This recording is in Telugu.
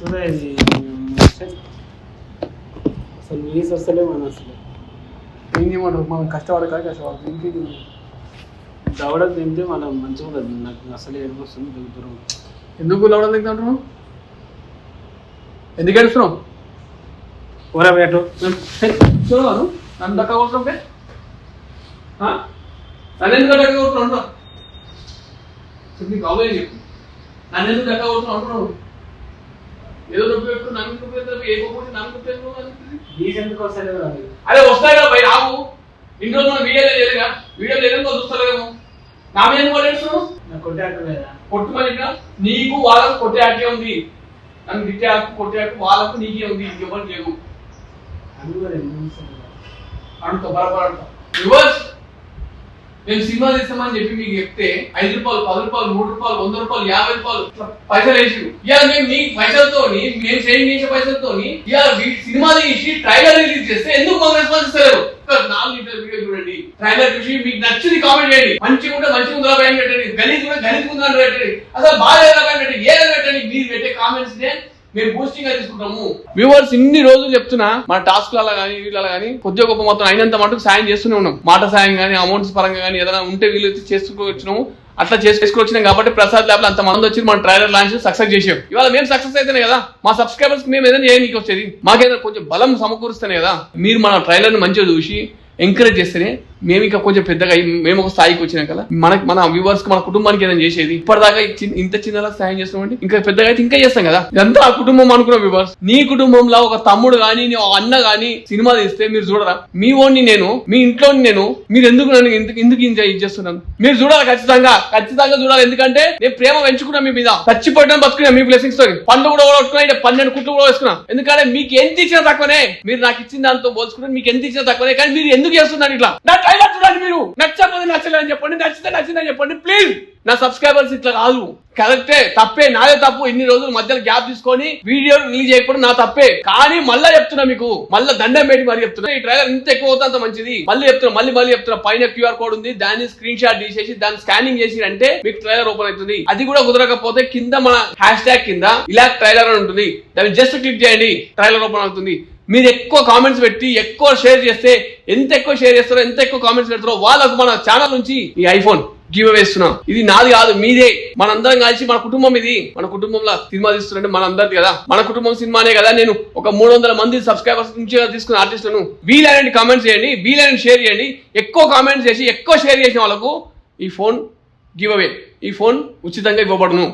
వస్తుందా ఇది అసలు నీస్ వస్తలే మన అసలు ఏం చేయమంటారు మనం కష్టపడదు ఇంకేది దవడ తింటే మనం మంచిగా ఉండదు. నాకు అసలు ఏడుపు వస్తుంది దిగుతారు. ఎందుకు లవడం తింటాను? ఎందుకు ఏడుస్తున్నావు? ఓరా బేటు చూడవాను నన్ను దక్క అవసరం నన్ను ఎందుకు దక్క అవుతున్నావు నీకు అవే చెప్పు. నన్ను ఎందుకు దక్క అవుతున్నావు అంటున్నావు? ఏదో డబ్బు పెట్టు నన్ను చూపేది ఏ పోతే నన్ను చూపేది ఎందుకు వస్తలేదు అదే వస్తాయి కదా బయట రావు. ఇన్ని రోజులు మనం వీడియోలో లేదుగా, వీడియోలో లేదో చూస్తలేము. నా మీద ఎందుకు పడేస్తున్నావు? నాకు కొట్టే హక్కు లేదా? కొట్టుమని నీకు వాళ్ళకు కొట్టే హక్కే ఉంది. నన్ను తిట్టే హక్కు కొట్టే హక్కు వాళ్ళకు నీకే ఉంది. ఇంకెవరు లేవు. అంటూ బలపడతా రివర్స్. మేము సినిమా తీస్తామని చెప్పి మీకు చెప్తే 5 రూపాయలు 10 రూపాయలు 3 రూపాయలు 100 రూపాయలు 50 రూపాయలు పైసలు వేసి ఇవాళ మేము మీ పైసలతో మేము సేవింగ్ చేసే పైసలతో ఇవాళ సినిమా తీసి ట్రైలర్ రిలీజ్ చేస్తే ఎందుకు మాకు రెస్పాన్స్ ఇస్తారు? 4 లీటర్ వీడియో చూడండి, ట్రైలర్ చూసి మీకు నచ్చింది కామెంట్ చేయండి. మంచిగా ఉంటే మంచిగా ఉందా పైన పెట్టండి, గలీజ్ ఉంటే గలీజ్ ఉందా పెట్టండి, అసలు బాగా పైన పెట్టండి, ఏదైనా పెట్టండి. మీరు పెట్టే కామెంట్స్ మేము బూస్టింగ్ గా తీసుకుంటాము. వ్యూవర్స్ ఇన్ని రోజులు చెప్తున్నా మన టాస్క్ లలో కానీ వీళ్ళ కానీ కొద్దిగా గొప్ప మొత్తం అయినంత మటుకు సాయం చేస్తూనే ఉన్నాం. మాట సాయం కానీ అమౌంట్స్ పరంగా కానీ ఏదైనా ఉంటే వీళ్ళు చేసుకొచ్చినాము. అట్లా చేసుకొచ్చినాం కాబట్టి ప్రసాద్ ల్యాబ్ లో అంత మంది వచ్చి మన ట్రైలర్ లాంచ్ సక్సెస్ చేసాం. ఇవాళ మేము సక్సెస్ అయితేనే కదా మా సబ్స్క్రైబర్స్ మేము ఏదైనా చేయడానికి వచ్చేది. మాకేదైనా కొంచెం బలం సమకూరుస్తేనే కదా. మీరు మన ట్రైలర్ ని మంచిగా చూసి ఎంకరేజ్ చేస్తేనే మేము ఇంకా కొంచెం పెద్దగా మేము ఒక స్థాయికి వచ్చినాం కదా. మన వ్యూవర్స్ మన కుటుంబానికి ఏదైనా చేసేది. ఇప్పటిదాకా ఇంత చిన్నలా సాయం చేస్తామంటే ఇంకా పెద్దగా అయితే ఇంకా చేస్తాం కదా. ఇదంతా ఆ కుటుంబం అనుకున్న వ్యూవర్స్. నీ కుటుంబంలో ఒక తమ్ముడు గానీ అన్న గానీ సినిమా తీస్తే మీరు చూడరా? మీ ఓన్ని నేను, మీ ఇంట్లో నేను, మీరు ఎందుకు నన్ను ఎందుకు ఇది చేస్తున్నాను? మీరు చూడాలి, ఖచ్చితంగా చూడాలి. ఎందుకంటే నేను ప్రేమ పెంచుకున్నా మీ మీద, చచ్చిపోయినా బతుకున్నా మీ బ్లెస్సింగ్స్ తో. పండ్లు కూడా కొట్టుకున్నా, 12 కుట్లు కూడా వేసుకున్నా. ఎందుకంటే మీకు ఎంత ఇచ్చినా తక్కువనే. మీరు నాకు ఇచ్చిన దాంతో పోల్చుకుంటే మీకు ఎంత ఇచ్చినా తక్కువనే. కానీ మీరు ఎందుకు చేస్తున్నారు ఇట్లా? చూడండి, మీరు నచ్చకపోతే నచ్చలేదని చెప్పండి, నచ్చితే నచ్చిందని చెప్పండి ప్లీజ్. నా సబ్స్క్రైబర్స్ ఇట్లా కాదు. కరెక్టే, తప్పే, నాదే తప్పు. ఇన్ని రోజులు మధ్యలో గ్యాప్ తీసుకొని వీడియో రిలీజ్ చేయకపోవడం నా తప్పే. కానీ మళ్ళీ చెప్తున్నా మీకు, మళ్ళీ దండం పెట్టి మరి చెప్తున్నా. ఈ ట్రైలర్ ఎంత ఎక్కువ అవుతా అంత మంచిది. మళ్ళీ చెప్తున్నా పైన QR కోడ్ ఉంది, దాన్ని స్క్రీన్ షాట్ తీసేసి దాన్ని స్కానింగ్ చేసి అంటే మీకు ట్రైలర్ ఓపెన్ అవుతుంది. అది కూడా కుదరకపోతే కింద మన #, కింద ఇలా ట్రైలర్ అని ఉంటుంది, దాన్ని జస్ట్ క్లిక్ చేయండి, ట్రైలర్ ఓపెన్ అవుతుంది. మీరు ఎక్కువ కామెంట్స్ పెట్టి ఎక్కువ షేర్ చేస్తే, ఎంత ఎక్కువ షేర్ చేస్తారో, ఎంత ఎక్కువ కామెంట్స్ పెడతారో వాళ్ళకు మన ఛానల్ నుంచి ఈ ఐఫోన్ గివ్ అవే ఇస్తున్నాం. ఇది నాది కాదు, మీదే. మనందరం కలిసి మన కుటుంబం ఇది. మన కుటుంబంలో సినిమా తీస్తున్నట్టే మన అందరిది కదా. మన కుటుంబం సినిమానే కదా. నేను ఒక 300 మంది సబ్స్క్రైబర్స్ నుంచి తీసుకున్న ఆర్టిస్టులను వీలైన కామెంట్స్ చేయండి, వీలైన షేర్ చేయండి. ఎక్కువ కామెంట్స్ చేసి ఎక్కువ షేర్ చేసిన వాళ్ళకు ఈ ఫోన్ గివ్ అవే, ఈ ఫోన్ ఉచితంగా ఇవ్వబడును.